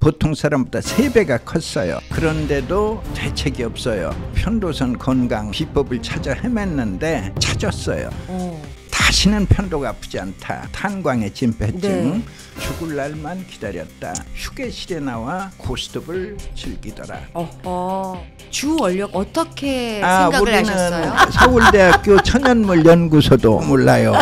보통 사람보다 3배가 컸어요. 그런데도 대책이 없어요. 편도선 건강 비법을 찾아 헤맸는데 찾았어요. 다시는 편도가 아프지 않다. 탄광의 진폐증. 네. 죽을 날만 기다렸다. 휴게실에 나와 고스톱을 즐기더라. 주 원력 어떻게 생각을 하셨어요? 서울대학교 천연물 연구소도 몰라요.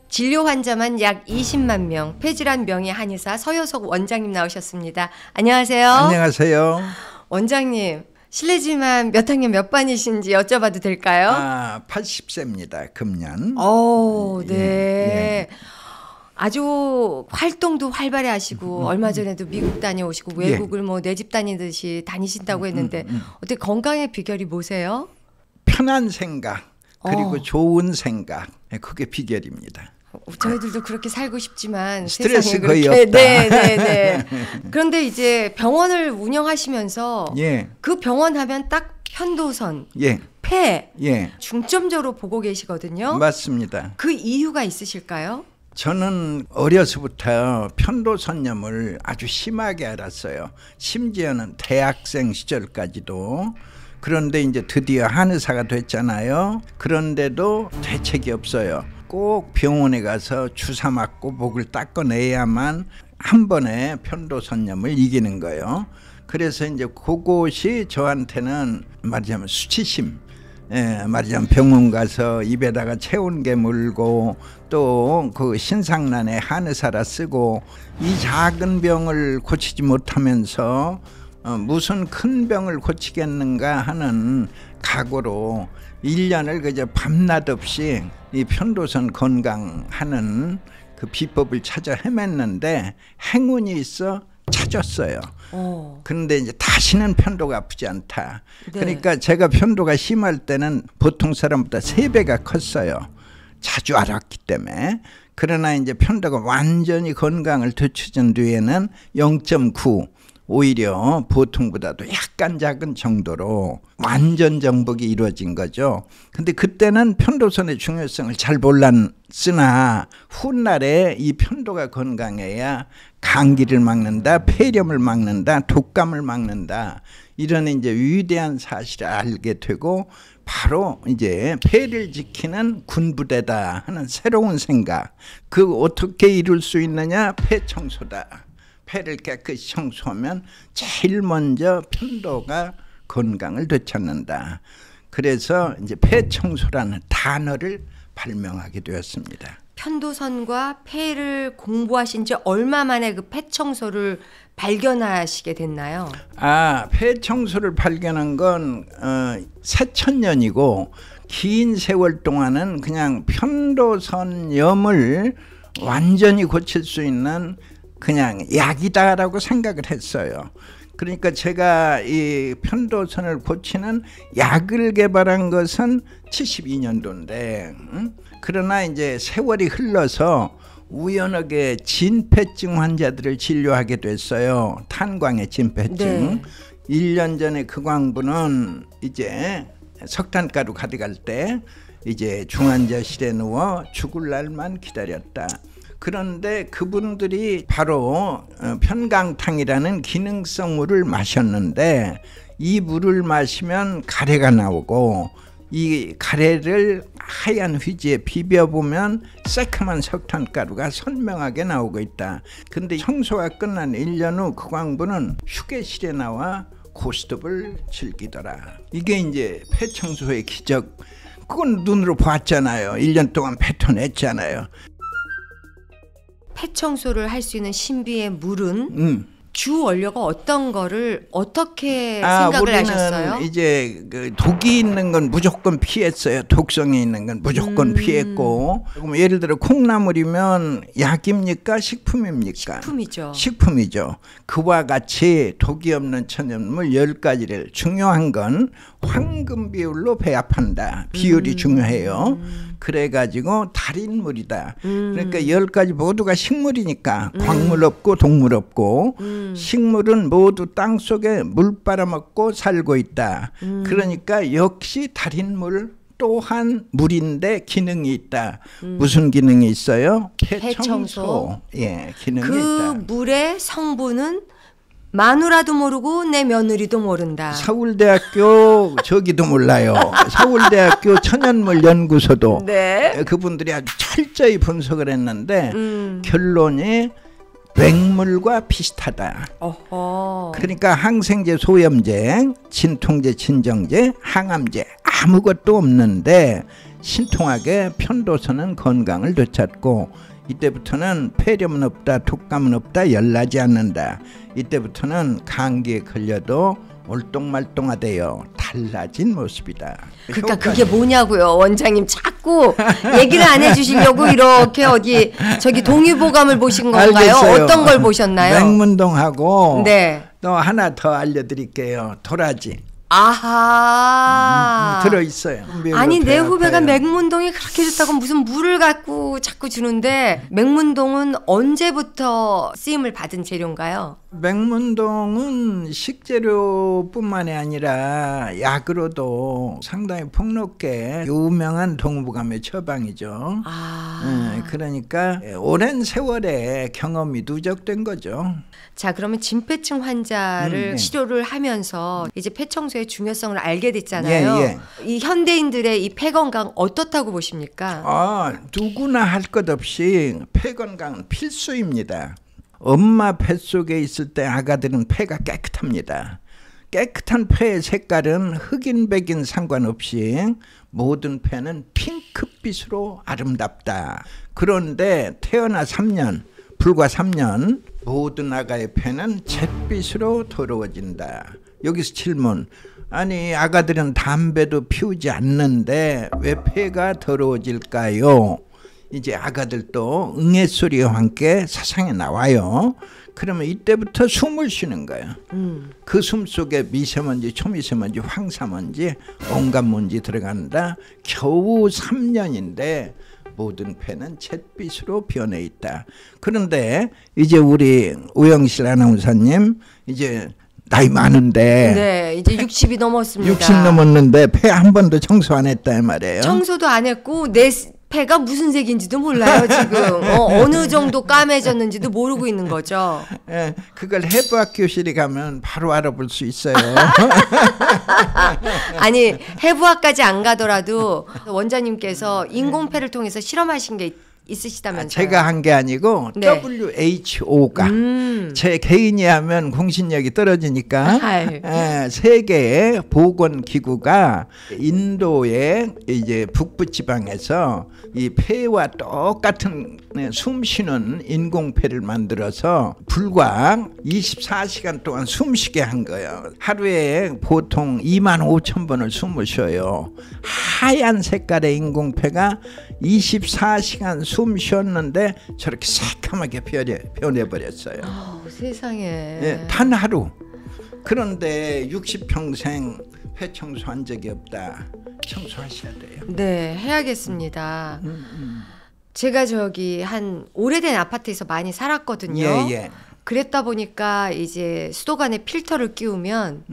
진료 환자만 약 20만 명, 폐질환 명예 한의사 서효석 원장님 나오셨습니다. 안녕하세요. 안녕하세요. 원장님, 실례지만 몇 학년 몇 반이신지 여쭤봐도 될까요? 80세입니다. 금년. 네. 예. 아주 활동도 활발히 하시고 얼마 전에도 미국 다녀오시고 외국을 뭐 내 집 다니듯이 다니신다고 했는데 어떻게 건강의 비결이 뭐세요? 편한 생각 그리고 좋은 생각, 그게 비결입니다. 저희들도 그렇게 살고 싶지만 스트레스 거의 없다. 네. 그런데 이제 병원을 운영하시면서 그 병원 하면 딱 편도선, 폐 중점적으로 보고 계시거든요. 맞습니다. 그 이유가 있으실까요? 저는 어려서부터 편도선염을 아주 심하게 알았어요. 심지어는 대학생 시절까지도. 그런데 이제 드디어 한의사가 됐잖아요. 그런데도 대책이 없어요. 꼭 병원에 가서 주사 맞고 목을 닦아내야만 한 번에 편도선염을 이기는 거예요. 그래서 이제 그것이 저한테는 말하자면 수치심, 말하자면 병원 가서 입에다가 체온 게 물고 또 그 신상난에 한의사라 쓰고 이 작은 병을 고치지 못하면서 무슨 큰 병을 고치겠는가 하는 각오로 1년을 그저 밤낮 없이 이 편도선 건강하는 그 비법을 찾아 헤맸는데 행운이 있어 찾았어요. 그런데 이제 다시는 편도가 아프지 않다. 그러니까 제가 편도가 심할 때는 보통 사람보다 3배가 컸어요. 자주 앓았기 때문에. 그러나 이제 편도가 완전히 건강을 되찾은 뒤에는 0.9 오히려 보통보다도 약간 작은 정도로 완전 정복이 이루어진 거죠. 근데 그때는 편도선의 중요성을 잘 몰랐으나 훗날에 이 편도가 건강해야 감기를 막는다, 폐렴을 막는다, 독감을 막는다, 이런 이제 위대한 사실을 알게 되고 바로 이제 폐를 지키는 군부대다 하는 새로운 생각. 그 어떻게 이룰 수 있느냐? 폐 청소다. 폐를 깨끗이 청소하면 제일 먼저 편도가 건강을 되찾는다. 그래서 이제 폐 청소라는 단어를 발명하게 되었습니다. 편도선과 폐를 공부하신 지 얼마 만에 그 폐 청소를 발견하시게 됐나요? 폐 청소를 발견한 건 새천년이고 긴 세월 동안은 그냥 편도선염을 완전히 고칠 수 있는 그냥 약이다라고 생각을 했어요. 그러니까 제가 이 편도선을 고치는 약을 개발한 것은 72년도인데 그러나 이제 세월이 흘러서 우연하게 진폐증 환자들을 진료하게 됐어요. 탄광의 진폐증. 1년 전에 그 광부는 이제 석탄가루 가져갈 때 이제 중환자실에 누워 죽을 날만 기다렸다. 그런데 그분들이 바로 편강탕이라는 기능성 물을 마셨는데 이 물을 마시면 가래가 나오고 이 가래를 하얀 휘지에 비벼보면 새카만 석탄가루가 선명하게 나오고 있다. 근데 청소가 끝난 1년 후 그 광부는 휴게실에 나와 고스톱을 즐기더라. 이게 이제 폐청소의 기적. 그건 눈으로 봤잖아요. 1년 동안 뱉어냈잖아요. 폐 청소를 할 수 있는 신비의 물은 주 원료가 어떤 거를 어떻게 생각을 하셨어요? 우리는 이제 그 독이 있는 건 무조건 피했어요. 독성이 있는 건 무조건 피했고. 예를 들어 콩나물이면 약입니까? 식품입니까? 식품이죠. 식품이죠. 그와 같이 독이 없는 천연물 10가지를 중요한 건 황금 비율로 배합한다. 비율이 중요해요. 그래가지고 달인물이다. 그러니까 10가지 모두가 식물이니까 광물 없고 동물 없고 식물은 모두 땅속에 물 빨아먹고 살고 있다. 그러니까 역시 달인물 또한 물인데 기능이 있다. 무슨 기능이 있어요? 폐청소. 예, 기능이 그 있다. 물의 성분은 마누라도 모르고 내 며느리도 모른다. 서울대학교 저기도 몰라요. 서울대학교 천연물 연구소도 네. 그분들이 아주 철저히 분석을 했는데 결론이 맹물과 비슷하다. 어허. 그러니까 항생제, 소염제, 진통제, 진정제, 항암제 아무것도 없는데 신통하게 편도선은 건강을 되찾고 이때부터는 폐렴은 없다, 독감은 없다, 열나지 않는다. 이때부터는 감기에 걸려도 올똥말똥하대요. 달라진 모습이다. 그러니까 그게 뭐냐고요. 원장님 자꾸 얘기를 안 해주시려고 이렇게 어디 저기 동의보감을 보신 건가요? 알겠어요. 어떤 걸 보셨나요? 맹문동하고 네. 또 하나 더 알려드릴게요. 도라지. 아하. 들어있어요. 아니 내 배 후배가 아파요. 맹문동이 그렇게 좋다고 무슨 물을 갖고 자꾸 주는데 맹문동은 언제부터 쓰임을 받은 재료인가요? 맹문동은 식재료뿐만이 아니라 약으로도 상당히 폭넓게 유명한 동부감의 처방이죠. 그러니까 오랜 세월의 경험이 누적된 거죠. 자 그러면 진폐층 환자를 네. 치료를 하면서 이제 폐청소의 중요성을 알게 됐잖아요. 예. 이 현대인들의 이 폐 건강 어떻다고 보십니까? 누구나 할 것 없이 폐 건강은 필수입니다. 엄마 뱃속에 있을 때 아가들은 폐가 깨끗합니다. 깨끗한 폐의 색깔은 흑인 백인 상관없이 모든 폐는 핑크빛으로 아름답다. 그런데 태어나 3년, 불과 3년 모든 아가의 폐는 잿빛으로 더러워진다. 여기서 질문. 아니 아가들은 담배도 피우지 않는데 왜 폐가 더러워질까요? 이제 아가들도 응애소리와 함께 세상에 나와요. 그러면 이때부터 숨을 쉬는 거예요. 그 숨 속에 미세먼지, 초미세먼지, 황사먼지, 온갖 먼지 들어간다. 겨우 3년인데 모든 폐는 잿빛으로 변해 있다. 그런데 이제 우리 오영실 아나운서님 이제 나이 많은데 네, 이제 60이 넘었습니다. 60 넘었는데 폐 한 번도 청소 안 했다 이 말이에요. 청소도 안 했고 내 폐가 무슨 색인지도 몰라요 지금. 어느 정도 까매졌는지도 모르고 있는 거죠. 예, 그걸 해부학 교실에 가면 바로 알아볼 수 있어요. 아니 해부학까지 안 가더라도 원장님께서 인공폐를 통해서 실험하신 게 있으시다면서요? 제가 한 게 아니고 네. WHO가 제 개인이 하면 공신력이 떨어지니까 세계 보건기구가 인도의 이제 북부 지방에서 이 폐와 똑같은 숨 쉬는 인공폐를 만들어서 불과 24시간 동안 숨쉬게 한 거예요. 하루에 보통 25,000번을 숨을 쉬어요. 하얀 색깔의 인공폐가 24시간 숨 쉬었는데 저렇게 새까맣게 변해버렸어요. 세상에. 예, 단 하루. 그런데 60평생 폐 청소한 적이 없다. 청소하셔야 돼요. 네, 해야겠습니다. 제가 저기 한 오래된 아파트에서 많이 살았거든요. 예. 그랬다 보니까 이제 수도관에 필터를 끼우면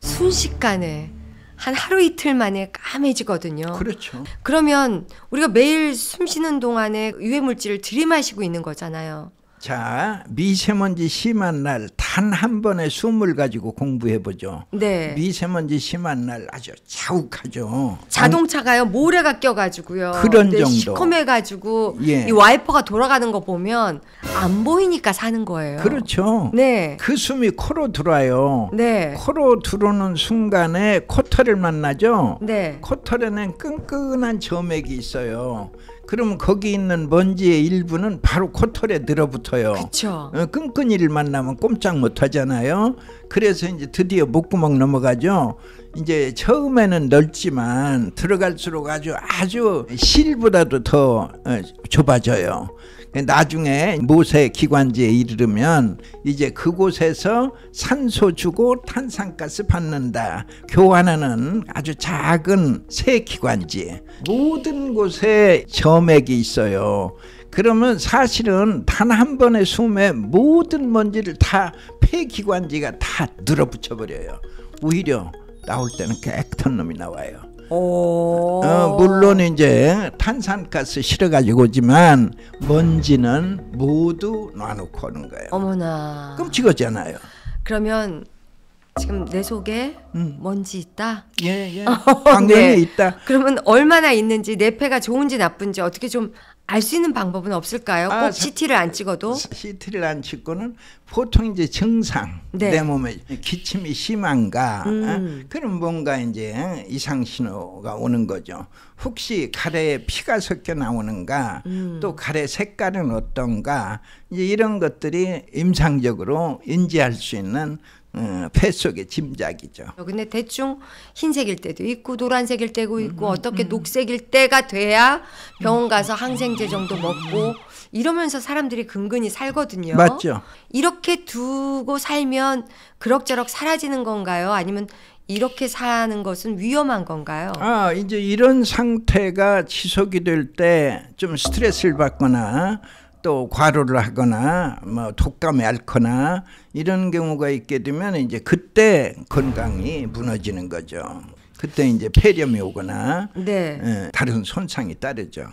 순식간에 한 하루 이틀 만에 까매지거든요. 그렇죠. 그러면 우리가 매일 숨 쉬는 동안에 유해 물질을 들이마시고 있는 거잖아요. 자, 미세먼지 심한 날 단 한 번의 숨을 가지고 공부해보죠. 네. 미세먼지 심한 날 아주 자욱하죠. 자동차가요 모래가 껴가지고요. 그런 정도. 시커매가지고 예. 이 와이퍼가 돌아가는 거 보면 안 보이니까 사는 거예요. 그렇죠. 네. 그 숨이 코로 들어와요. 네. 코로 들어오는 순간에 코털을 만나죠. 네. 코털에는 끈끈한 점액이 있어요. 그러면 거기 있는 먼지의 일부는 바로 코털에 늘어붙어요. 그렇죠. 끈끈이를 만나면 꼼짝 못 하잖아요. 그래서 이제 드디어 목구멍 넘어가죠. 이제 처음에는 넓지만 들어갈수록 아주 실보다도 더 좁아져요. 나중에 모세 기관지에 이르면 이제 그곳에서 산소 주고 탄산가스 받는다. 교환하는 아주 작은 새 기관지. 모든 곳에 점액이 있어요. 그러면 사실은 단 한 번의 숨에 모든 먼지를 다 폐기관지가 다 늘어붙여 버려요. 오히려 나올 때는 깨끗한 놈이 나와요. 물론 이제 탄산가스 실어가지고 오지만 먼지는 모두 놔놓고 오는 거예요. 어머나. 끔찍하잖아요. 그러면 지금 내 속에 먼지 있다? 예. 당연히 네. 있다. 그러면 얼마나 있는지 내 폐가 좋은지 나쁜지 어떻게 좀 알 수 있는 방법은 없을까요? 꼭 CT를 안 찍어도? CT를 안 찍고는 보통 이제 증상, 네. 내 몸에 기침이 심한가, 그런 뭔가 이제 이상 신호가 오는 거죠. 혹시 가래에 피가 섞여 나오는가, 또 가래 색깔은 어떤가, 이제 이런 것들이 임상적으로 인지할 수 있는 폐 속의 짐작이죠. 근데 대충 흰색일 때도 있고 노란색일 때도 있고 어떻게 녹색일 때가 돼야 병원 가서 항생제 정도 먹고 이러면서 사람들이 근근히 살거든요. 맞죠. 이렇게 두고 살면 그럭저럭 사라지는 건가요? 아니면 이렇게 사는 것은 위험한 건가요? 이제 이런 상태가 지속이 될 때 좀 스트레스를 받거나 또 과로를 하거나 뭐 독감에 앓거나 이런 경우가 있게 되면 이제 그때 건강이 무너지는 거죠. 그때 이제 폐렴이 오거나 네. 다른 손상이 따르죠.